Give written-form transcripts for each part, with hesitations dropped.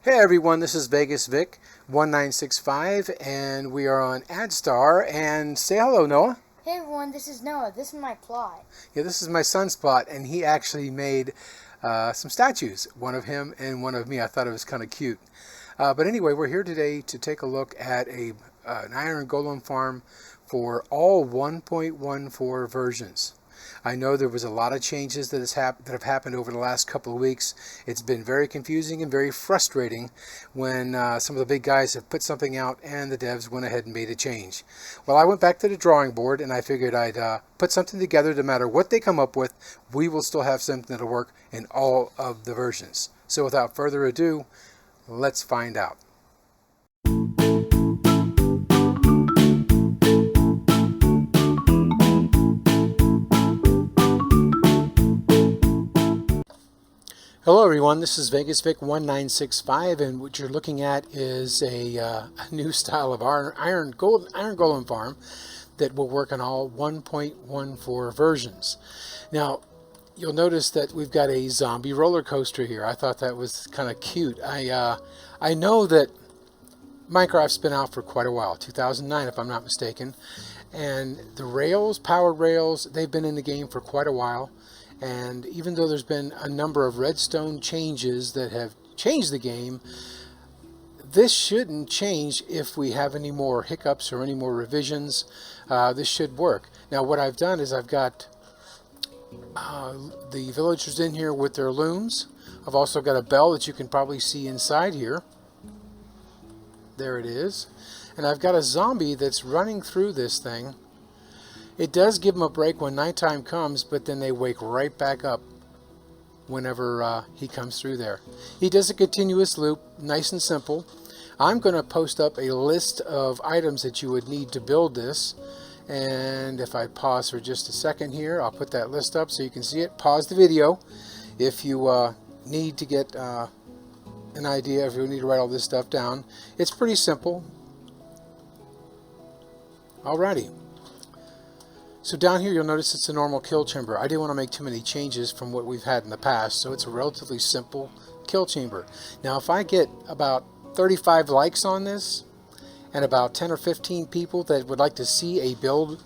Hey everyone, this is Vegas Vic 1965 and we are on AdStar, and say hello, Noah. Hey everyone, this is Noah. This is my plot. Yeah, this is my son's plot, and he actually made some statues, one of him and one of me. I thought it was kind of cute. But anyway, we're here today to take a look at an iron golem farm for all 1.14 versions. I know there was a lot of changes that have happened over the last couple of weeks. It's been very confusing and very frustrating when some of the big guys have put something out and the devs went ahead and made a change. Well, I went back to the drawing board and I figured I'd put something together. No matter what they come up with, we will still have something that'll work in all of the versions. So without further ado, let's find out. Hello everyone, this is Vegas Vic 1965, and what you're looking at is a new style of iron golem farm that will work on all 1.14 versions. Now, you'll notice that we've got a zombie roller coaster here. I thought that was kind of cute. I know that Minecraft's been out for quite a while, 2009 if I'm not mistaken, and the powered rails, they've been in the game for quite a while. And even though there's been a number of redstone changes that have changed the game, this shouldn't change if we have any more hiccups or any more revisions. This should work. Now what I've done is I've got the villagers in here with their looms. I've also got a bell that you can probably see inside here. There it is. And I've got a zombie that's running through this thing. It does give them a break when nighttime comes, but then they wake right back up whenever he comes through there. He does a continuous loop, nice and simple. I'm going to post up a list of items that you would need to build this. And if I pause for just a second here, I'll put that list up so you can see it. Pause the video if you need to get an idea, if you need to write all this stuff down. It's pretty simple. Alrighty. So down here you'll notice it's a normal kill chamber. I didn't want to make too many changes from what we've had in the past, so it's a relatively simple kill chamber. Now if I get about 35 likes on this and about 10 or 15 people that would like to see a build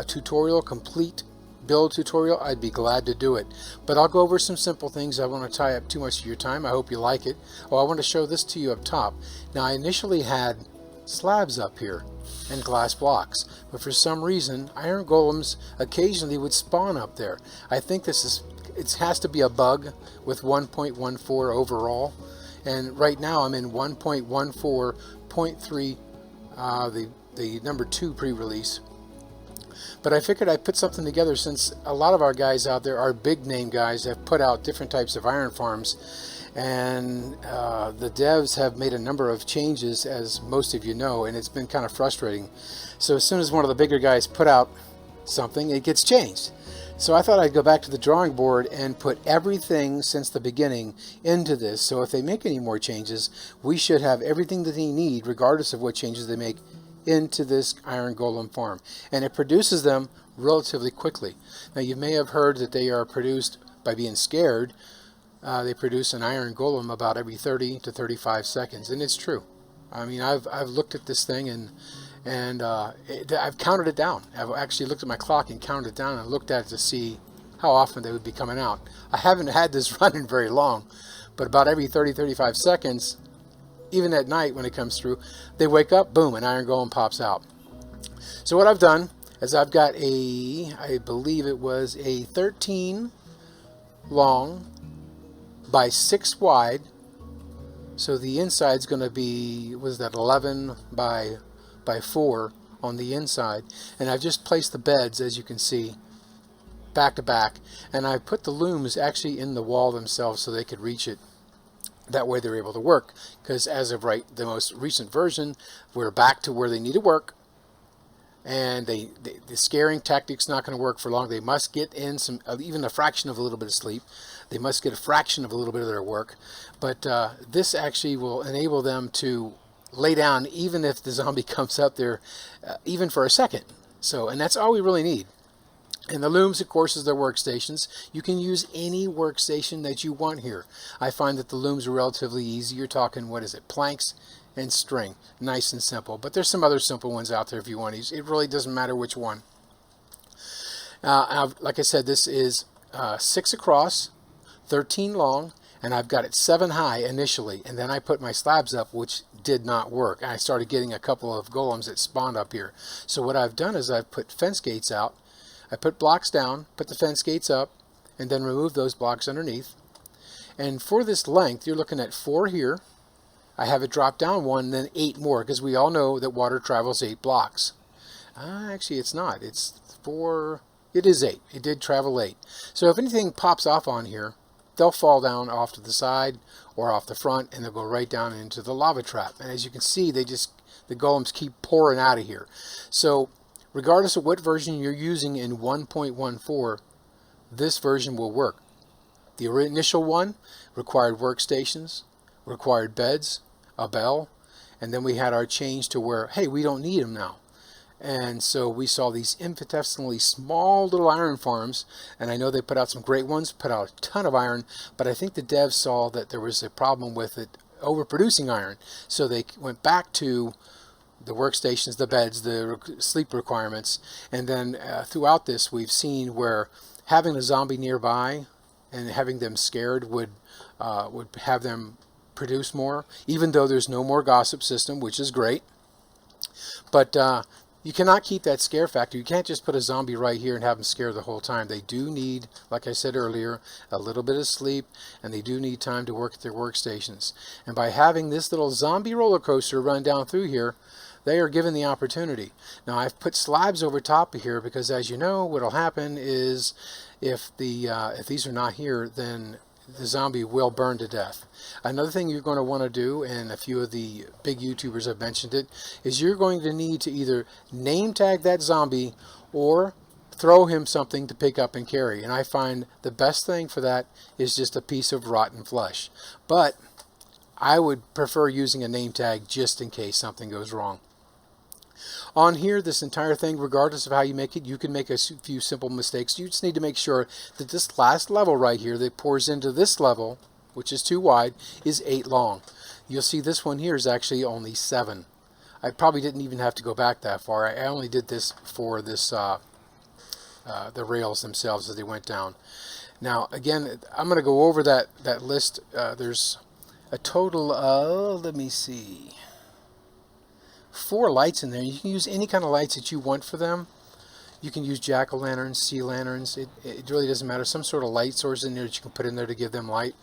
tutorial, complete build tutorial, I'd be glad to do it. But I'll go over some simple things. I won't tie up too much of your time. I hope you like it. Oh, I want to show this to you up top. Now I initially had slabs up here and glass blocks, but for some reason iron golems occasionally would spawn up there. I think it has to be a bug with 1.14 overall, and right now I'm in 1.14.3, the number 2 pre-release. But I figured I'd put something together since a lot of our guys out there, our big name guys, have put out different types of iron farms. And the devs have made a number of changes, as most of you know, and it's been kind of frustrating. So as soon as one of the bigger guys put out something, it gets changed. So I thought I'd go back to the drawing board and put everything since the beginning into this. So if they make any more changes, we should have everything that they need, regardless of what changes they make, into this iron golem farm. And it produces them relatively quickly. Now you may have heard that they are produced by being scared. They produce an iron golem about every 30 to 35 seconds, and it's true. I mean, I've looked at this thing and I've counted it down. I've actually looked at my clock and counted it down and looked at it to see how often they would be coming out. I haven't had this running very long, but about every 30-35 seconds, even at night when it comes through, they wake up, boom, an iron golem pops out. So what I've done is I've got I believe it was a 13 long by 6 wide, so the inside's going to be, was that 11 by 4 on the inside, and I've just placed the beds, as you can see, back to back, and I put the looms actually in the wall themselves so they could reach it. That way they're able to work, because as of the most recent version, we're back to where they need to work. And the scaring tactic's not going to work for long. They must get in some, even a fraction of a little bit of sleep. They must get a fraction of a little bit of their work. But this actually will enable them to lay down even if the zombie comes up there, even for a second. So, and that's all we really need. And the looms, of course, is their workstations. You can use any workstation that you want here. I find that the looms are relatively easy. You're talking, what is it, planks and string. Nice and simple. But there's some other simple ones out there if you want to use. It really doesn't matter which one. Like I said, this is 6 across, 13 long, and I've got it 7 high initially. And then I put my slabs up, which did not work. And I started getting a couple of golems that spawned up here. So what I've done is I've put fence gates out. I put blocks down, put the fence gates up, and then remove those blocks underneath. And for this length, you're looking at 4 here. I have it drop down 1, then 8 more, because we all know that water travels 8 blocks. Actually, it's not. It's 4. It is 8. It did travel 8. So if anything pops off on here, they'll fall down off to the side or off the front, and they'll go right down into the lava trap. And as you can see, the golems keep pouring out of here. So regardless of what version you're using in 1.14, this version will work. The initial one required workstations, required beds, a bell, and then we had our change to where, hey, we don't need them now. And so we saw these infinitesimally small little iron farms, and I know they put out some great ones, put out a ton of iron, but I think the devs saw that there was a problem with it overproducing iron. So they went back to the workstations, the beds, the sleep requirements, and then throughout this we've seen where having a zombie nearby and having them scared would have them produce more, even though there's no more gossip system, which is great. But you cannot keep that scare factor. You can't just put a zombie right here and have them scared the whole time. They do need, like I said earlier, a little bit of sleep, and they do need time to work at their workstations. And by having this little zombie roller coaster run down through here, they are given the opportunity. Now I've put slabs over top of here because, as you know, what will happen is if these are not here, then the zombie will burn to death. Another thing you're going to want to do, and a few of the big YouTubers have mentioned it, is you're going to need to either name tag that zombie or throw him something to pick up and carry. And I find the best thing for that is just a piece of rotten flesh. But I would prefer using a name tag just in case something goes wrong. On here, this entire thing, regardless of how you make it, you can make a few simple mistakes. You just need to make sure that this last level right here that pours into this level, which is too wide, is 8 long. You'll see this one here is actually only 7. I probably didn't even have to go back that far. I only did this for this the rails themselves as they went down. Now, again, I'm going to go over that list. There's a total of, let me see, 4 lights in there. You can use any kind of lights that you want for them. You can use jack-o'-lanterns, sea lanterns. It really doesn't matter. Some sort of light source in there that you can put in there to give them light.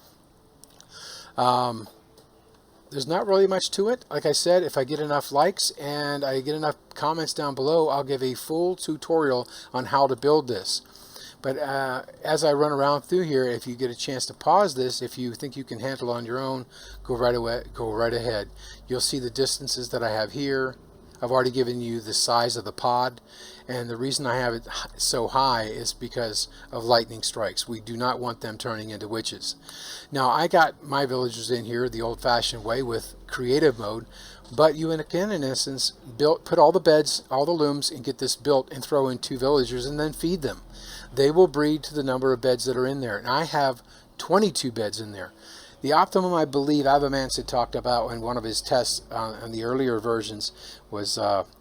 There's not really much to it. Like I said, if I get enough likes and I get enough comments down below, I'll give a full tutorial on how to build this. But as I run around through here, if you get a chance to pause this, if you think you can handle it on your own, go right ahead. You'll see the distances that I have here. I've already given you the size of the pod, and the reason I have it so high is because of lightning strikes. We do not want them turning into witches. Now, I got my villagers in here the old-fashioned way with creative mode, but you can, in essence, put all the beds, all the looms, and get this built and throw in 2 villagers and then feed them. They will breed to the number of beds that are in there, and I have 22 beds in there. The optimum, I believe, Avamance had talked about in one of his tests on the earlier versions was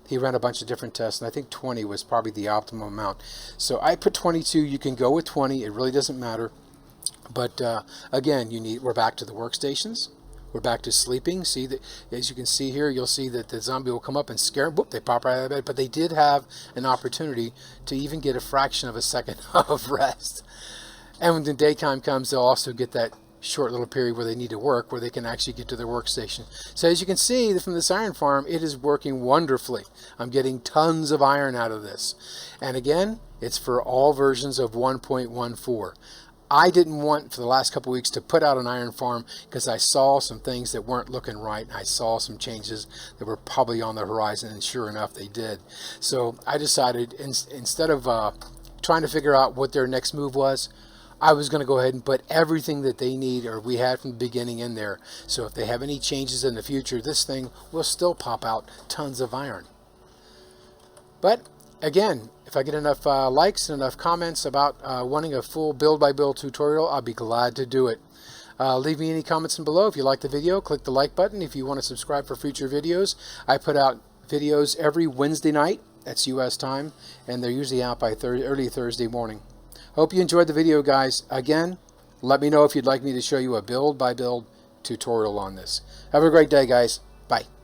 he ran a bunch of different tests, and I think 20 was probably the optimum amount. So I put 22. You can go with 20. It really doesn't matter. But again, we're back to the workstations. We're back to sleeping. See that, as you can see here, you'll see that the zombie will come up and scare them. Whoop, they pop right out of bed. But they did have an opportunity to even get a fraction of a second of rest. And when the daytime comes, they'll also get that short little period where they need to work, where they can actually get to their workstation. So as you can see from this iron farm, it is working wonderfully. I'm getting tons of iron out of this. And again, it's for all versions of 1.14. I didn't want for the last couple weeks to put out an iron farm because I saw some things that weren't looking right. I saw some changes that were probably on the horizon, and sure enough they did. So I decided instead of trying to figure out what their next move was, I was going to go ahead and put everything that they need or we had from the beginning in there. So if they have any changes in the future, this thing will still pop out tons of iron. But again, if I get enough likes and enough comments about wanting a full build-by-build tutorial, I'll be glad to do it. Leave me any comments below. If you like the video, click the like button. If you want to subscribe for future videos, I put out videos every Wednesday night. That's U.S. time, and they're usually out by early Thursday morning. Hope you enjoyed the video, guys. Again, let me know if you'd like me to show you a build-by-build tutorial on this. Have a great day, guys. Bye.